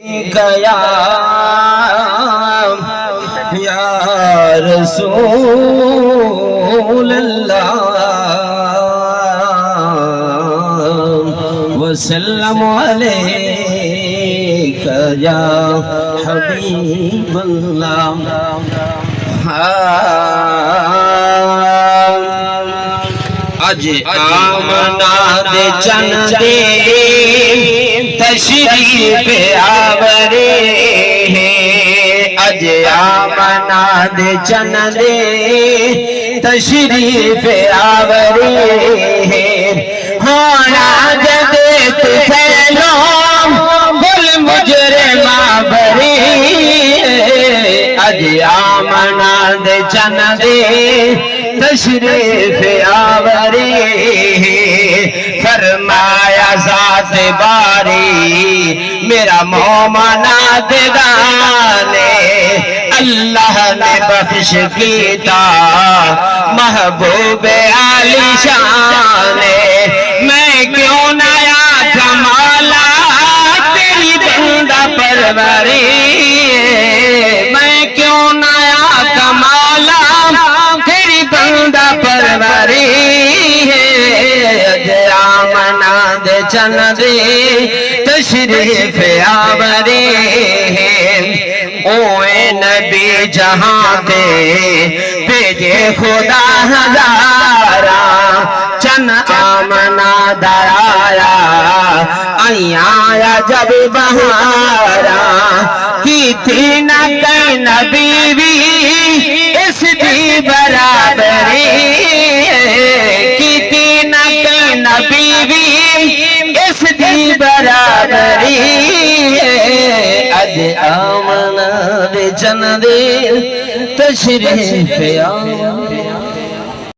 گیا یا رسول اللہ وسلم علیک یا حبیب اللہ اج آمنا دے چند دے تشریف آورے اج آمنا دے چند دے تشریف آورے ہونا جدے تو پھیلو بل مجرم آورے اج آمنا دے چند دے تشریف آورے فرمایا ذات باری میرا مومنا دیدانے اللہ نے بخش کیتا محبوب عالی شانے میں کیوں نیا کمالا تیری بندہ پروری میں کیوں نیا کمالا تیری بندہ پروری آمنا دے چند دے تشریف آورے اوے نبی جہاں دے بھیجے خدا ہزارا چند آمنا درایا آیا جب بہارا کی تھی نہ کئی نبی بھی اس دی برابری کی تھی نہ کئی نبی بھی اس دی برابری اج آمنا دے چند دے تشریف آورے